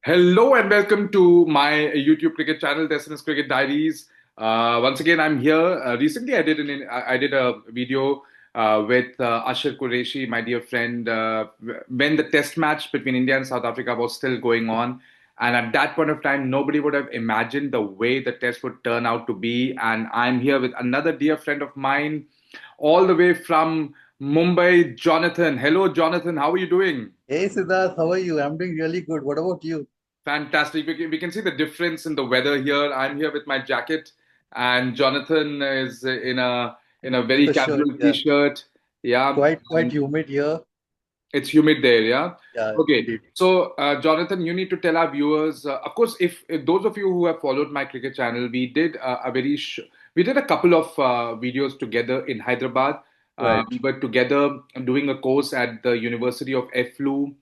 Hello and welcome to my YouTube cricket channel, Destiny's Cricket Diaries. Once again, I'm here. Recently, I did a video with Ashar Qureshi, my dear friend, when the Test match between India and South Africa was still going on. And at that point of time, nobody would have imagined the way the Test would turn out to be. And I'm here with another dear friend of mine, all the way from Mumbai, Jonathan. Hello, Jonathan. How are you doing? Hey Siddharth, how are you? I'm doing really good. What about you? Fantastic. We can see the difference in the weather here. I'm here with my jacket, and Jonathan is in a With very a shirt, casual yeah. t-shirt. Yeah, Quite and humid here. it's humid there. Yeah. Yeah, Okay. indeed. So, Jonathan, you need to tell our viewers. Of course, if those of you who have followed my cricket channel, we did a couple of videos together in Hyderabad. Right. We were together doing a course at the University of FLU,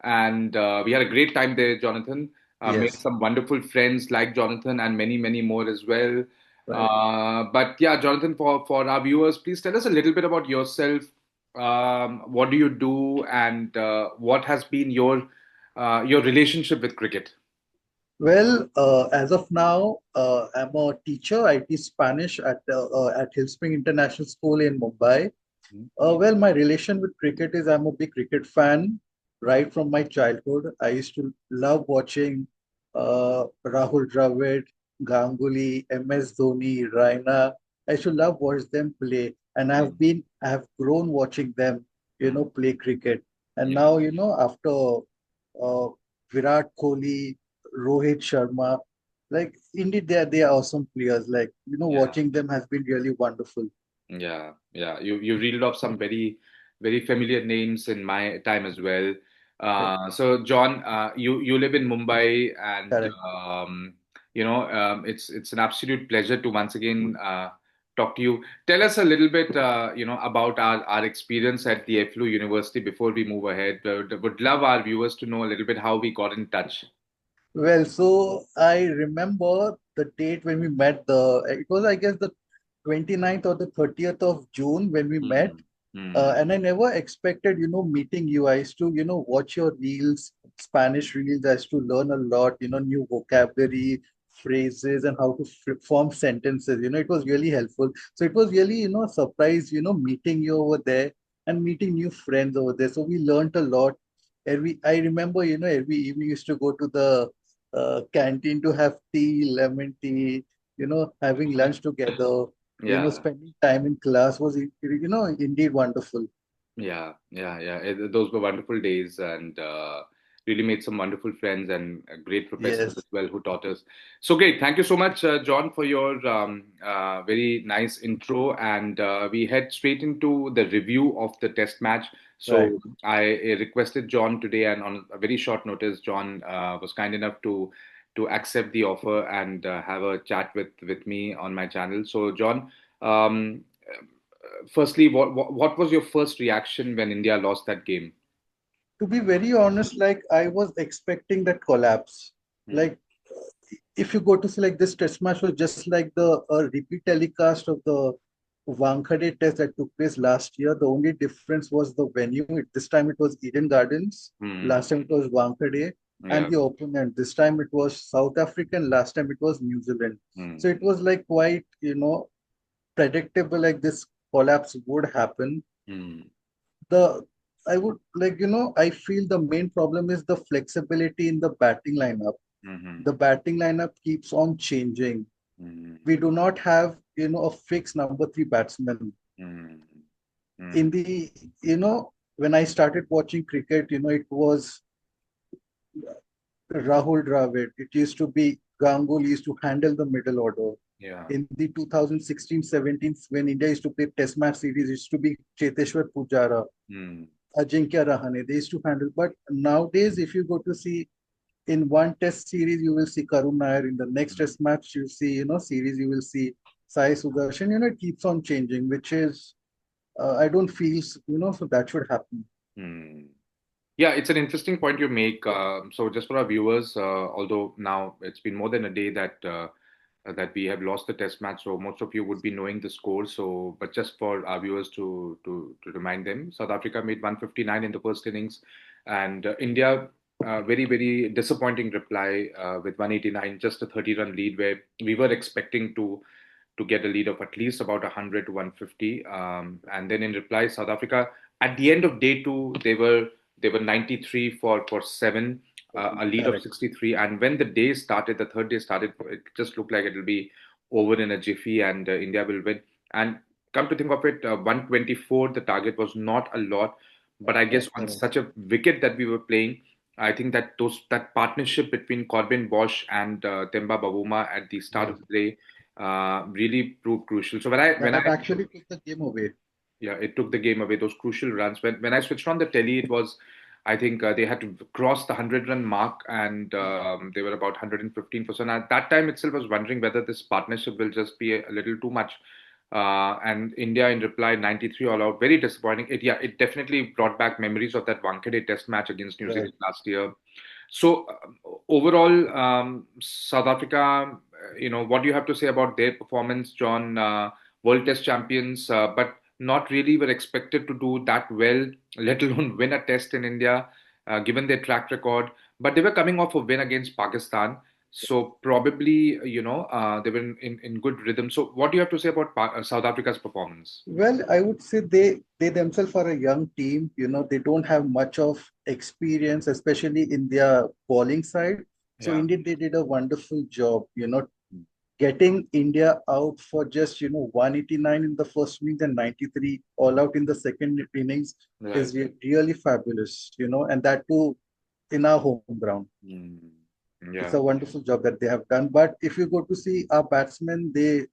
and we had a great time there, Jonathan. Made Yes. some wonderful friends like Jonathan and many, many more as well. Right. But yeah, Jonathan, for our viewers, please tell us a little bit about yourself. What do you do, and what has been your relationship with cricket? Well, as of now, I'm a teacher. I teach Spanish at Hillspring International School in Mumbai. Well, my relation with cricket is I'm a big cricket fan right from my childhood. I used to love watching Rahul Dravid, Ganguly, MS Dhoni, Raina. I used to love watch them play, and I have grown watching them, Mm. play cricket. And Yeah, now, after Virat Kohli, Rohit Sharma, like indeed they are awesome players. Like yeah, watching them has been really wonderful. yeah, yeah. You reeled off some very familiar names in my time as well. So John, you live in Mumbai, and Correct. it's an absolute pleasure to once again talk to you. Tell us a little bit, about our experience at the FLU University before we move ahead. Would love our viewers to know a little bit how we got in touch. Well, so I remember the date when we met. It was, I guess, the 29th or the 30th of June when we met. Hmm. Hmm. And I never expected, meeting you. I used to, watch your reels, Spanish reels. I used to learn a lot, new vocabulary, phrases, and how to form sentences. It was really helpful. So it was really, a surprise, meeting you over there and meeting new friends over there. So we learned a lot. I remember, every evening used to go to the canteen to have tea, lemon tea, having lunch together, Yeah. spending time in class was, indeed wonderful. Yeah, yeah, yeah. Those were wonderful days, and really made some wonderful friends and great professors as Yes, well who taught us. So great. Thank you so much, John, for your very nice intro. And we head straight into the review of the test match. right. So I requested John today, and on a very short notice, John was kind enough to accept the offer and have a chat with me on my channel. So, John. Um, Firstly, what was your first reaction when India lost that game? To be very honest, like I was expecting that collapse. Hmm. Like if you go to see like this test match was just like the repeat telecast of the Wankhede test that took place last year. The only difference was the venue. This time it was Eden Gardens. Hmm. Last time it was Wankhede. And Yeah. the opponent. This time it was South African. Last time it was New Zealand. So Hmm. it was like quite, predictable like this collapse would happen. Hmm. The I would like, I feel the main problem is the flexibility in the batting lineup. Hmm. The batting lineup keeps on changing. Hmm. We do not have, a fixed number three batsman. Hmm. Hmm. In the, when I started watching cricket, it was Rahul Dravid. It used to be Ganguly used to handle the middle order. Yeah. In the 2016-17, when India used to play Test match series, it used to be Cheteshwar Pujara, Hmm. Ajinkya Rahane. They used to handle. But nowadays, if you go to see in one Test series, you will see Karun Nair. In the next Test match, you see, series, you will see Sai Sudarshan. It keeps on changing, which is I don't feel, so that should happen. Hmm. Yeah, it's an interesting point you make. So, just for our viewers, although now it's been more than a day that we have lost the test match, so most of you would be knowing the score. So, but just for our viewers to remind them, South Africa made 159 in the first innings, and India. very, very disappointing reply with 189, just a 30-run lead where we were expecting to get a lead of at least about 100 to 150. And then in reply, South Africa at the end of day two they were 93 for seven, a lead of Correct. 63. And when the day started, the third day started, it just looked like it'll be over in a jiffy and India will win. And come to think of it, 124, the target was not a lot, but I guess on Correct. such a wicket that we were playing, I think that that partnership between Corbin Bosch and Temba Bavuma at the start Yes. of the day really proved crucial. So That actually took the game away. yeah, it took the game away. Those crucial runs. When I switched on the telly, it was, I think they had to cross the 100-run mark, and they were about 115%. At that time itself, I was wondering whether this partnership will just be a little too much. And India, in reply, 93 all out. Very disappointing. It definitely brought back memories of that Wankhede Test match against New Right. Zealand last year. So overall, South Africa, what do you have to say about their performance, John? World Test champions, but not really were expected to do that well, let alone win a test in India, given their track record. But they were coming off a win against Pakistan. So probably, they were in good rhythm. So what do you have to say about South Africa's performance? Well, I would say they themselves are a young team. They don't have much of experience, especially in their bowling side. So Yeah. indeed, they did a wonderful job. Getting India out for just 189 in the first innings and 93 all out in the second innings Right. is really fabulous. And that too in our home ground. Mm. It's Yeah. a wonderful job that they have done. But if you go to see our batsmen, they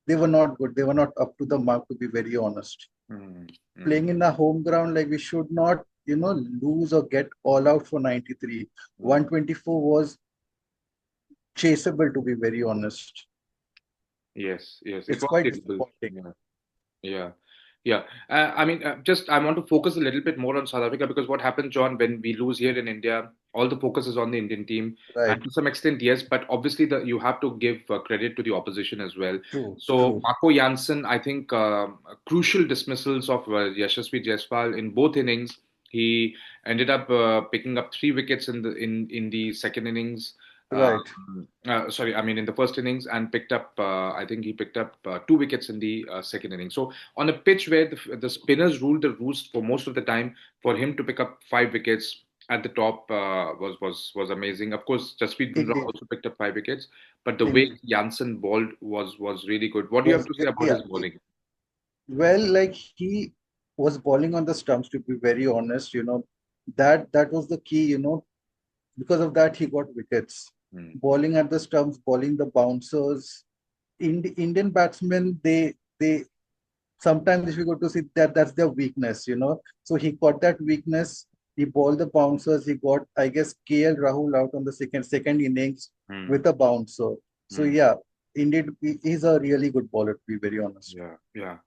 were not good. They were not up to the mark, to be very honest. Mm. Mm. Playing in a home ground, like we should not, lose or get all out for 93. Mm. 124 was chaseable, to be very honest. Yes. Yes. It It's was quite capable. disappointing. Yeah. Yeah, yeah. I mean, just I want to focus a little bit more on South Africa because what happens, John, when we lose here in India, all the focus is on the Indian team, Right. and to some extent, yes, but obviously you have to give credit to the opposition as well. True, So true. Marco Jansen, I think, crucial dismissals of Yashasvi Jaiswal in both innings. He ended up picking up 3 wickets in the second innings. Right. Sorry, I mean in the first innings, and picked up. I think he picked up 2 wickets in the second inning. So on a pitch where the spinners ruled the roost for most of the time, for him to pick up 5 wickets at the top was amazing. Of course, Jasprit Bumrah Indeed. also picked up 5 wickets, but the way Indeed. Janssen bowled was really good. What do you have Was to say about yeah. his bowling? Well, like he was bowling on the stumps, to be very honest. That was the key. Because of that, he got wickets. Hmm. Bowling at the stumps, bowling the bouncers. Indian batsmen, they sometimes if you go to see that's their weakness. So he got that weakness. He bowled the bouncers. He got, I guess, KL Rahul out on the second innings Hmm. with a bouncer. So Hmm. yeah, indeed, he's a really good bowler, to be very honest. Yeah, yeah.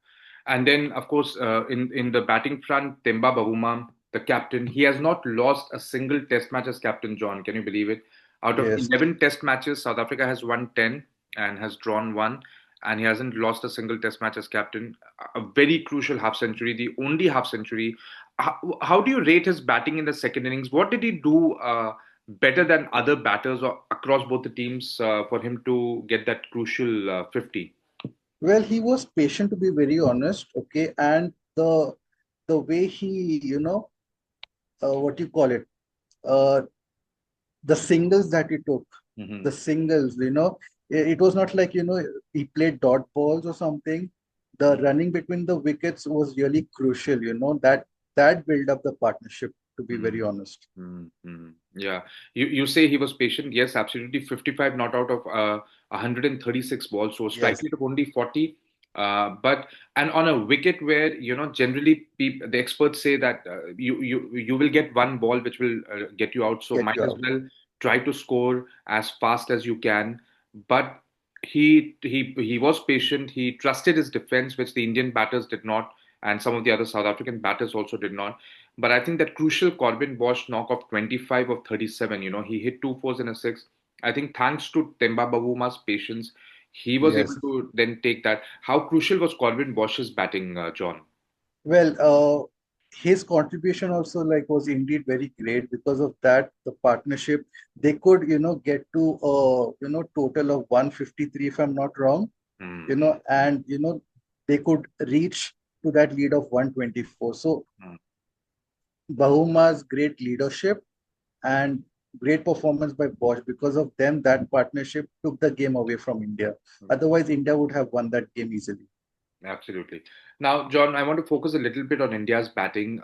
And then, of course, in the batting front, Temba Bavuma, the captain, he has not lost a single Test match as captain. John, can you believe it? Out of Yes, 11 Test matches, South Africa has won 10 and has drawn one, and he hasn't lost a single Test match as captain. A very crucial half century, the only half century. How do you rate his batting in the second innings? What did he do better than other batters or across both the teams for him to get that crucial 50? well, he was patient, to be very honest. Okay, and the way he, what do you call it? Uh, the singles that he took, Hmm. the singles, it was not like, he played dot balls or something. The running between the wickets was really crucial, that built up the partnership, to be very Mm, honest. Yeah, you say he was patient. Yes, absolutely. 55 not out of 136 balls, so a strike Yes, rate of only 40. But and on a wicket where generally the experts say that you will get one ball which will get you out, so get might you as out. well try to score as fast as you can. But he was patient. He trusted his defense, which the Indian batters did not, and some of the other South African batters also did not. But I think that crucial Corbin Bosch knock of 25 of 37, he hit two fours and a six. I think thanks to Temba Bavuma's patience, he was able Yes. to then take that. How crucial was Corbin Bosch's batting, John? Well, his contribution also like was indeed very great. Because of that, the partnership, they could, get to total of 153, if I'm not wrong, Mm, and they could reach to that lead of 124. So mm, Bahuma's great leadership and great performance by Bosch, because of them, that partnership took the game away from India. mm. Otherwise, India would have won that game easily. Absolutely. Now, John, I want to focus a little bit on India's batting.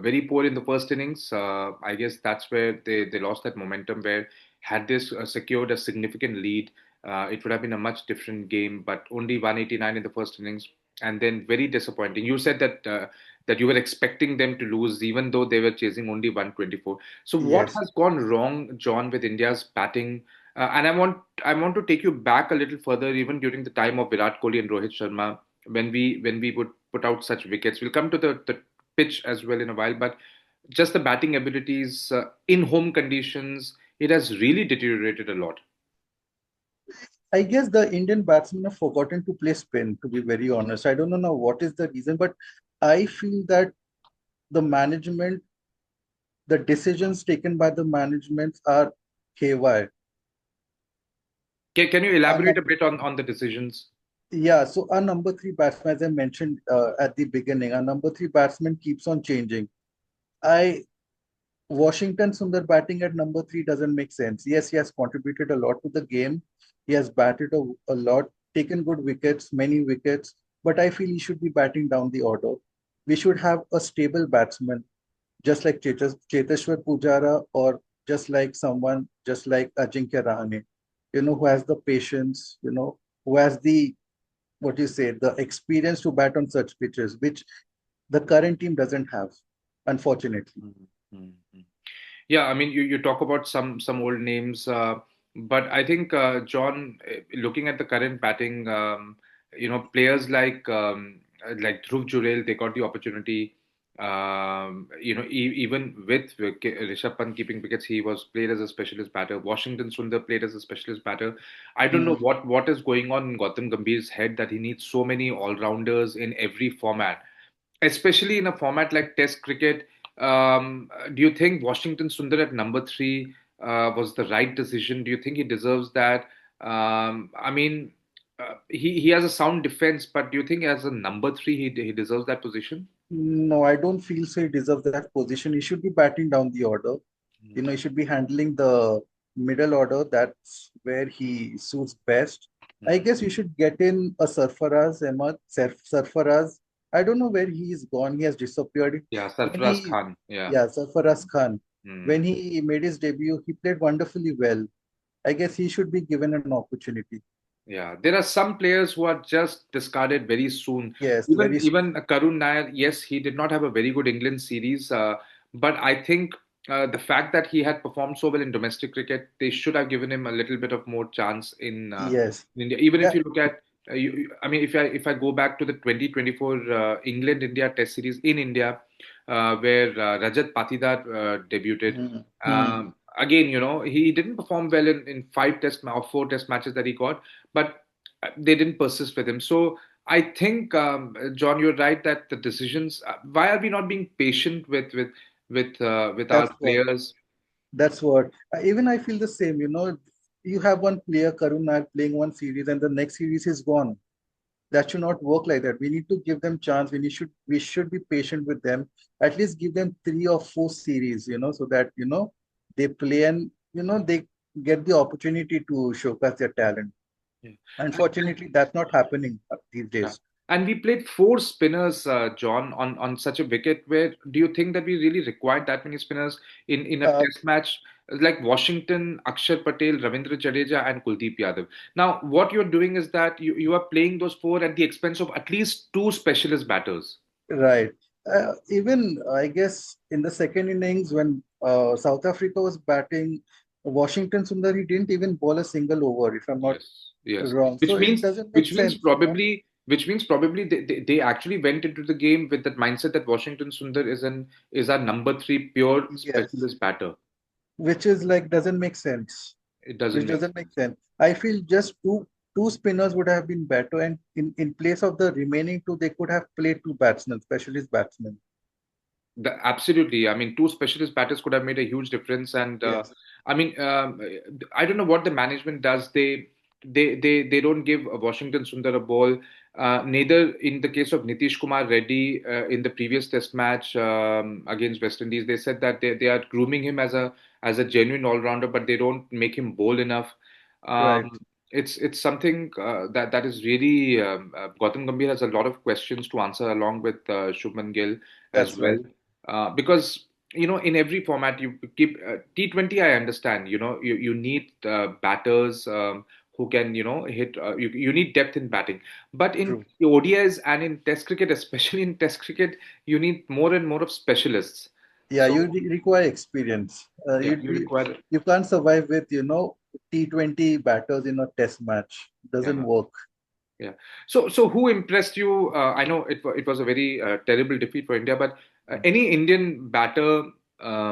Very poor in the first innings. I guess that's where they lost that momentum. Where had this secured a significant lead, it would have been a much different game. But only 189 in the first innings, and then very disappointing. You said that you were expecting them to lose, even though they were chasing only 124. So, what Yes. has gone wrong, John, with India's batting? And I want to take you back a little further, even during the time of Virat Kohli and Rohit Sharma, when we would put out such wickets. We'll come to the pitch as well in a while, but just the batting abilities in home conditions, it has really deteriorated a lot. I guess the Indian batsmen have forgotten to play spin, to be very honest. I don't know now what is the reason, but I feel that the management, the decisions taken by the management are KY. Can you Our elaborate a number, bit on the decisions? yeah, so our number three batsman, as I mentioned at the beginning, our number three batsman keeps on changing. I Washington Sundar batting at number three doesn't make sense. Yes, he has contributed a lot to the game. He has batted a lot, taken good wickets, many wickets, but I feel he should be batting down the order. We should have a stable batsman, just like Cheteshwar Pujara, or just like someone just like Ajinkya Rahane, who has the patience, who has the, what you say, the experience to bat on such pitches, which the current team doesn't have, unfortunately. Mhm, mhm. Yeah, I mean, you talk about some old names, but I think John, looking at the current batting, players like Dhruv Jurel, they got the opportunity. Even with Rishabh Pant keeping wickets, he was played as a specialist batter. Washington Sundar played as a specialist batter. I don't know Hmm. what is going on in Gautam Gambhir's head that he needs so many all rounders in every format, especially in a format like Test cricket. Do you think Washington Sundar at number three was the right decision? Do you think he deserves that? I mean, he has a sound defense, but do you think as a number three he deserves that position? No, I don't feel so. He deserves that position. He should be batting down the order. He should be handling the middle order. That's where he suits best. I Mm. guess you should get in a Sarfaraz, Ahmad. Sarfaraz. I don't know where he is gone. He has disappeared. Yeah, When Sarfaraz he, Khan. Yeah. yeah, Sarfaraz Khan. Mm. When he made his debut, he played wonderfully well. I guess he should be given an opportunity. Yeah, there are some players who are just discarded very soon. Yes, Even very soon. even Karun Nair, yes, he did not have a very good England series, but I think the fact that he had performed so well in domestic cricket, they should have given him a little bit of more chance Yes. in India. Even if Yeah, you look at, I mean, if I go back to the 2024 England India Test series in India, where Rajat Patidar debuted. hmm, hmm. Again, he didn't perform well in five test or four test matches that he got, but they didn't persist with him. So I think, John, you're right that the decisions. Why are we not being patient with our That's what. players? That's what. Even I feel the same. You have one player, Karun Nayak, playing one series, and the next series is gone. That should not work like that. We need to give them chance. We should be patient with them. At least give them 3 or 4 series, so that they play, and they get the opportunity to showcase their talent. Yeah. And Unfortunately, that's not happening these Yeah. days. And we played four spinners, John, on such a wicket. Where do you think that we really required that many spinners in a Uh, test match like Washington, Akshar Patel, Ravindra Jadeja, and Kuldeep Yadav? Now, what you're doing is that you are playing those four at the expense of at least two specialist batters. Right. Even I guess in the second innings when South Africa was batting, Washington Sundari didn't even bowl a single over, if I'm not Yes, yes. wrong. So Which it means doesn't make which means sense. probably they actually went into the game with that mindset that Washington Sundar is our number three pure Yes, specialist batter. which is like doesn't make sense. It doesn't Which make doesn't make sense. I feel just two spinners would have been better, and in place of the remaining two, they could have played two batsmen, specialist batsmen. Absolutely. I mean, two specialist batters could have made a huge difference. And Yes, I mean, I don't know what the management does. They don't give Washington Sundar a ball. Neither in the case of Nitish Kumar Reddy in the previous Test match against West Indies, they said that they are grooming him as a genuine all rounder, but they don't make him bowl enough. right. It's something that is really Gautam Gambhir has a lot of questions to answer along with Shubman Gill as That's well, right. because in every format you keep T20. I understand, you need batters who can hit. You need depth in batting, but in True. ODIs and in Test cricket, especially in Test cricket, you need more and more of specialists. Yeah, So you require experience. yeah, you require. You can't survive with, T20 batters in a test match. Doesn't Yeah. work. Yeah. So who impressed you? I know it was a very terrible defeat for India, but any Indian batter,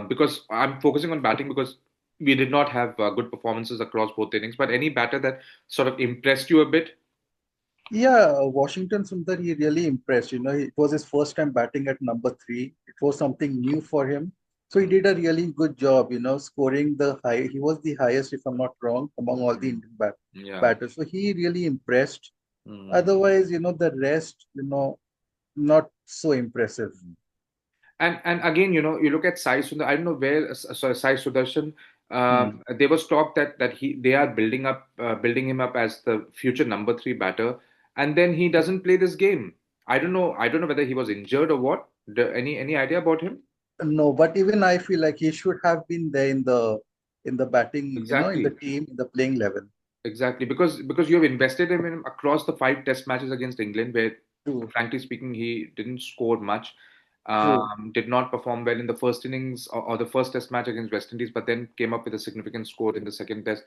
because I'm focusing on batting because we did not have good performances across both innings, but any batter that sort of impressed you a bit? Yeah, Washington Sundar, he really impressed. It was his first time batting at number three. It was something new for him. So he Mm, did a really good job, scoring the high. He was the highest, if I'm not wrong, among all the mm, Indian yeah. batters. So he really impressed. Mm. Otherwise, the rest, not so impressive. And again, you look at Sai Sundar. I don't know where. Sorry, Sai Sudarshan. Hmm. There was talk that they are building him up as the future number three batter, and then he doesn't play this game. I don't know. I don't know whether he was injured or what. Any idea about him? No, but even I feel like he should have been there in the batting, in the Exactly. team, in the playing level. Exactly, because you have invested in him across the five Test matches against England, where, True, frankly speaking, he didn't score much, true. did not perform well in the first innings or the first Test match against West Indies, but then came up with a significant score in the second Test.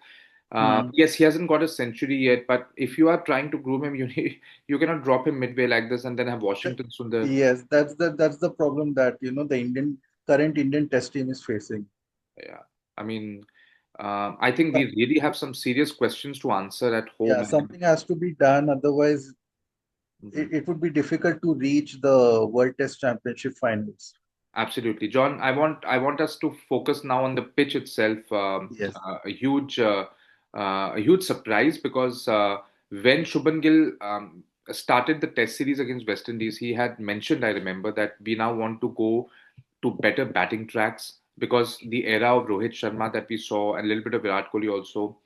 Hmm. Yes, he hasn't got a century yet, but if you are trying to groom him, you cannot drop him midway like this and then have Th- Washington Sundar. Yes, that's the problem that the current Indian Test team is facing. Yeah, I mean, I think we really have some serious questions to answer at home. Yeah, something has to be done. Otherwise, Mhm. it would be difficult to reach the World Test Championship finals. Absolutely, John. I want us to focus now on the pitch itself. Yes, A huge surprise because when Shubman Gill started the Test series against West Indies, he had mentioned, I remember, that we now want to go to better batting tracks because the era of Rohit Sharma that we saw and a little bit of Virat Kohli also,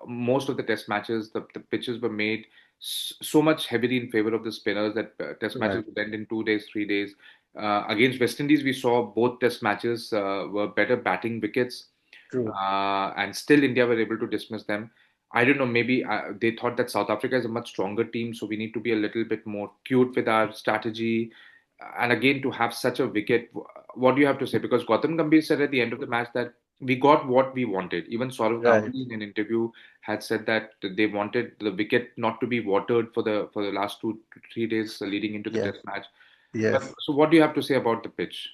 most of the Test matches, the pitches were made so much heavily in favor of the spinners that Test matches right. would end in 2 days, 3 days. Against West Indies, we saw both Test matches were better batting wickets, True. and still India were able to dismiss them. I don't know, maybe they thought that South Africa is a much stronger team, so we need to be a little bit more cute with our strategy. And again, to have such a wicket, what do you have to say? Because Gautam Gambhir said at the end of the match that we got what we wanted. Even Saurav Right. Ganguly in an interview had said that they wanted the wicket not to be watered for the last 2 to 3 days leading into the Yes. Test match. But Yes. so, what do you have to say about the pitch?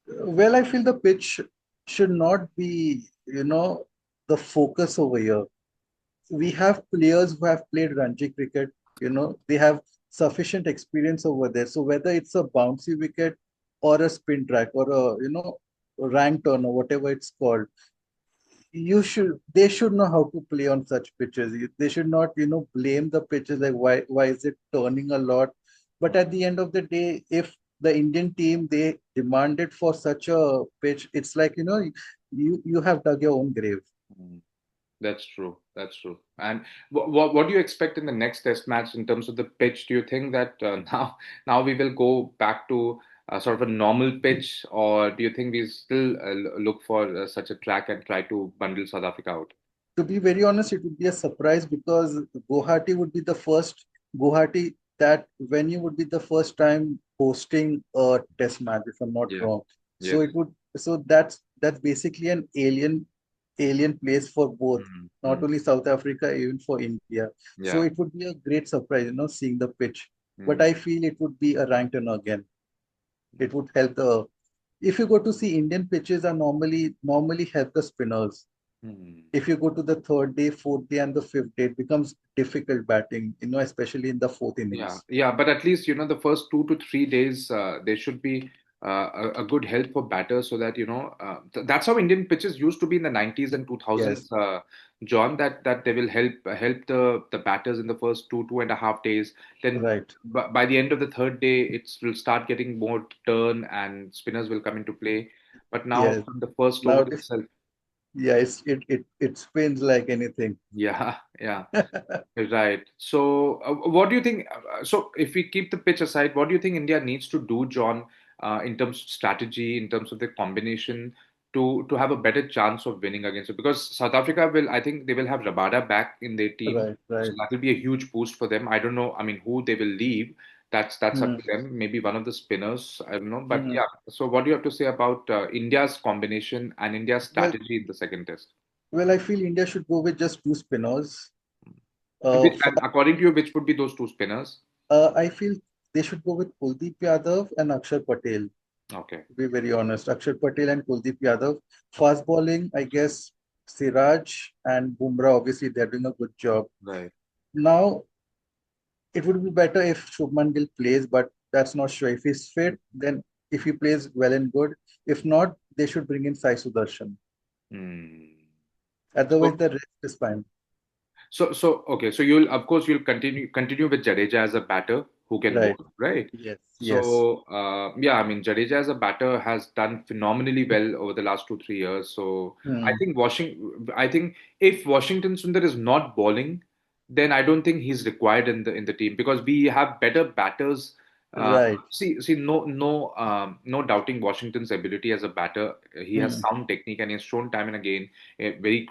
Well, I feel the pitch should not be, the focus over here. We have players who have played Ranji cricket, they have sufficient experience over there. So whether it's a bouncy wicket or a spin track or rank turn or whatever it's called, they should know how to play on such pitches. They should not, blame the pitches like why is it turning a lot. But at the end of the day, if the Indian team they demanded for such a pitch, it's like, you have dug your own grave. Mm. That's true. That's true. And what do you expect in the next Test match in terms of the pitch? Do you think that now we will go back to sort of a normal pitch, or do you think we still look for such a track and try to bundle South Africa out? To be very honest, it would be a surprise because Guwahati would be the first Guwahati that venue would be the first time hosting a test match, if I'm not Yeah. wrong. So Yes. it would so that's basically an alien place for both, not Mm. only South Africa, even for India. So Yeah. it would be a great surprise, seeing the pitch. But Mm. I feel it would be a rank turner again. It would help the if you go to see Indian pitches are normally help the spinners. Mm. If you go to the third day, fourth day, and the fifth day, it becomes difficult batting, especially in the fourth Yeah, innings. yeah, but at least the first 2 to 3 days there should be. a good help for batters so that that's how Indian pitches used to be in the 90s and Yes, 2000s, John, that they will help the batters in the first two and a half days. Then right. by the end of the third day, it will start getting more turn and spinners will come into play. But now Yes. from the first Now over this, itself, yeah, it spins like anything. yeah, yeah. Right. So, what do you think? So, if we keep the pitch aside, what do you think India needs to do, John, in terms of strategy, in terms of the combination, to have a better chance of winning against it? Because South Africa will, I think, they will have Rabada back in their team, Right, so right. that will be a huge boost for them. I don't know. I mean, who they will leave? That's up Hmm. to them. Maybe one of the spinners. I don't know. But Hmm. yeah. So, what do you have to say about India's combination and India's Well, strategy in the second test? well, I feel India should go with just two spinners. Which, For, and according to you, which would be those two spinners? I feel they should go with Kuldeep Yadav and Akshar Patel. Okay. To be very honest, Akshar Patel and Kuldeep Yadav. Fast bowling, I guess Siraj and Bumrah. Obviously, they're doing a good job. Right. Now, it would be better if Shubman Gill plays, but that's not sure. If he's fit, then if he plays well and good. If not, they should bring in Sai Sudarshan. Hmm. Otherwise, So, the rest is fine. okay. So you'll continue with Jadeja as a batter who can bowl, Right. right? Yes. Yes. So, yeah, I mean, Jadeja as a batter has done phenomenally well over the last 2, 3 years. So, Hmm. I think if Washington Sundar is not bowling, then I don't think he's required in the team because we have better batters. Uh, Right. no doubting Washington's ability as a batter. He has Hmm. sound technique and he has shown time and again a very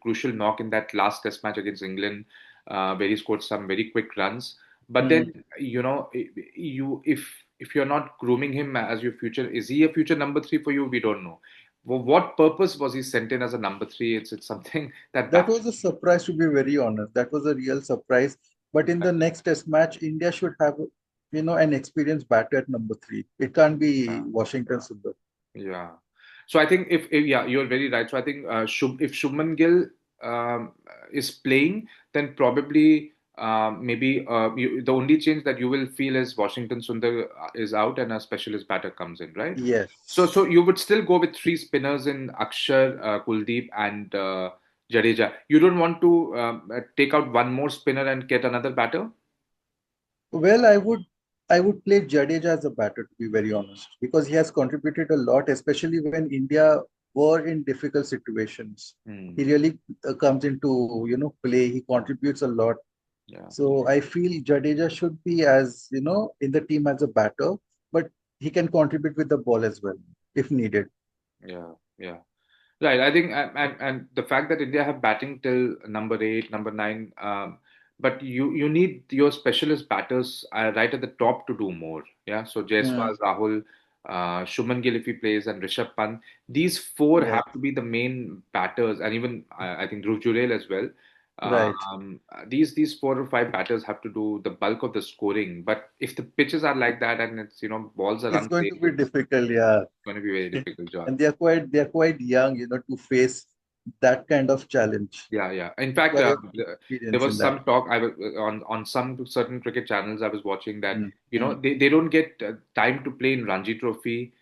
crucial knock in that last Test match against England, where he scored some very quick runs. But Hmm. then, you if you're not grooming him as your future, is he a future number three for you? We don't know. What purpose was he sent in as a number three? It's something that That baffles. was a surprise, to be very honest. That was a real surprise. But in the next test match, India should have, an experienced batter at number three. It can't be Yeah, Washington yeah. Sundar. Yeah. So I think if yeah, you're very right. So I think if Shubman Gill is playing, then probably maybe the only change that you will feel is Washington Sundar is out and a specialist batter comes in, right? So Yes. you would still go with three spinners in Akshar, Kuldeep, and Jadeja. You don't want to take out one more spinner and get another batter? Well, I would play Jadeja as a batter, to be very honest, because he has contributed a lot, especially when India were in difficult situations. He Hmm. really comes into, play. He contributes a lot. Yeah. So I feel Jadeja should be as, in the team as a batter, but he can contribute with the ball as well if needed. Yeah. Yeah. Right. I think, and the fact that India have batting till number eight, number nine, but you need your specialist batters right at the top to do more. Yeah. So Hmm. Jaiswal, Rahul, Shubman Gill if he plays, and Rishabh Pant. These four Yes, have to be the main batters, and even I think Dhruv Jurel as well. right. These 4 or 5 batters have to do the bulk of the scoring. But if the pitches are like that and it's balls are It's going to unplayed, be it's difficult, yeah. going to be very difficult, John. And they're quite young, to face that kind of challenge. Yeah, yeah. In fact, Because they have there experience in was that. some talk I was on some certain cricket channels I was watching that Mm, mm. they don't get time to play in Ranji Trophy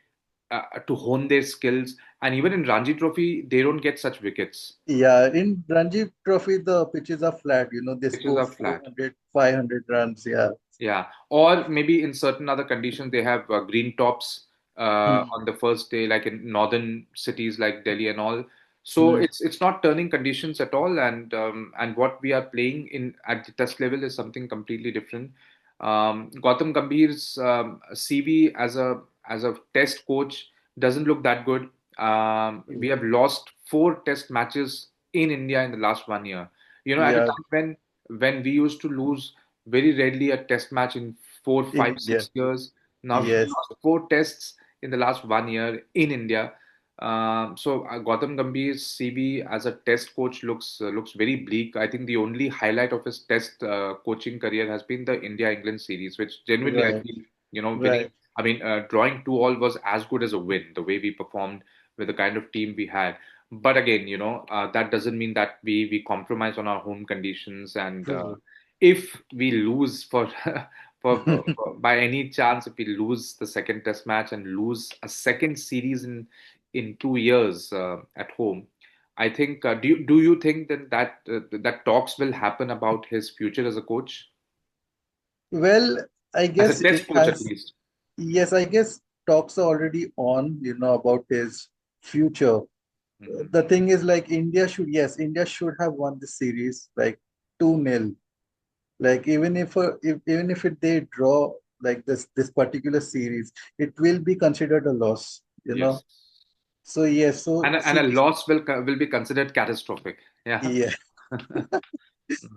to hone their skills, and even in Ranji Trophy they don't get such wickets. Yeah, in Ranji Trophy, the pitches are flat. They Pitches score are flat. 400, 500 runs. Yeah. Yeah, or maybe in certain other conditions they have green tops Mm, on the first day, like in northern cities like Delhi and all. So mm. it's not turning conditions at all, and what we are playing in at the test level is something completely different. Gautam Gambhir's CV as a test coach doesn't look that good. We have lost 4 test matches in India in the last 1 year. At a Yeah, time when we used to lose very rarely a test match in four, in five, India. 6 years. Now we Yes. lost 4 tests in the last 1 year in India. So Gautam Gambhir's CV as a test coach looks very bleak. I think the only highlight of his test coaching career has been the India-England series, which genuinely I Right. feel winning. Right. I mean, drawing 2-2 was as good as a win. The way we performed with the kind of team we had. But again, that doesn't mean that we compromise on our home conditions and True. if we lose for by any chance, if we lose the second Test match and lose a second series in 2 years at home, I think do you think that talks will happen about his future as a coach, Well, I as a guess it Test coach at has, least? yes, I guess talks are already on, about his future. Hmm. The thing is, like, India should have won the series like 2-0. Like, even if they draw like this particular series, it will be considered a loss. Yes, So yes, so and a series, loss will be considered catastrophic. Yeah. yeah.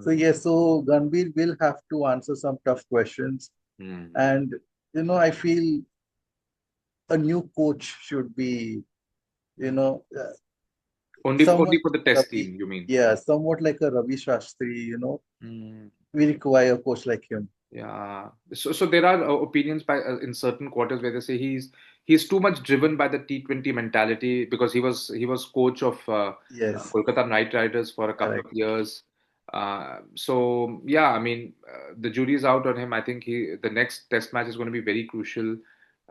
So Mm. yes, so Ganbir will have to answer some tough questions, Mm. and I feel a new coach should be, you know, Only somewhat for the like Test Ravi, team, you mean? yeah, somewhat like a Ravi Shastri. Mm. We require a coach like him. Yeah. So there are opinions by in certain quarters where they say he's too much driven by the T20 mentality because he was coach of Yes, Kolkata Knight Riders for a couple of correct. years. So yeah, I mean the jury is out on him. I think the next Test match is going to be very crucial,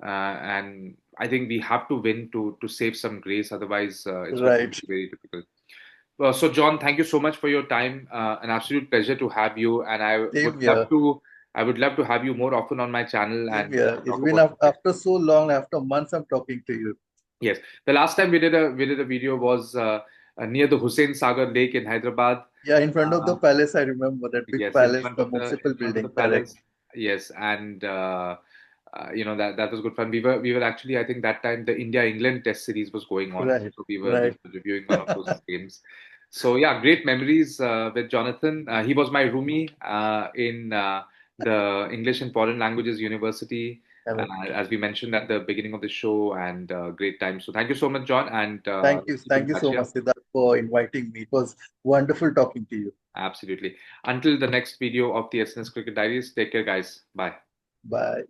and I think we have to win to save some grace. Otherwise, it's going to Right. be very difficult. So, John, thank you so much for your time. An absolute pleasure to have you, and Same here. I would love to have you more often on my channel Same and here. It's talk been about. after so long, after months, I'm talking to you. Yes, the last time we did a video was near the Hussain Sagar Lake in Hyderabad. Yeah, in front of the Uh, palace, I remember that big Yes, palace, the in municipal front of the building. palace. Correct. Yes, and that was good fun. We were actually, I think that time the India England Test series was going on, Right. so we Right. were reviewing one of those games. So yeah, great memories with Jonathan. He was my roomie in the English and Foreign Languages University, Correct. as we mentioned at the beginning of the show, and great time. So thank you so much, John, and let's keep in Thank you touch. so Yeah. much, Siddharth, for inviting me. It was wonderful talking to you. Absolutely. Until the next video of the SNS Cricket Diaries, take care, guys. Bye. Bye.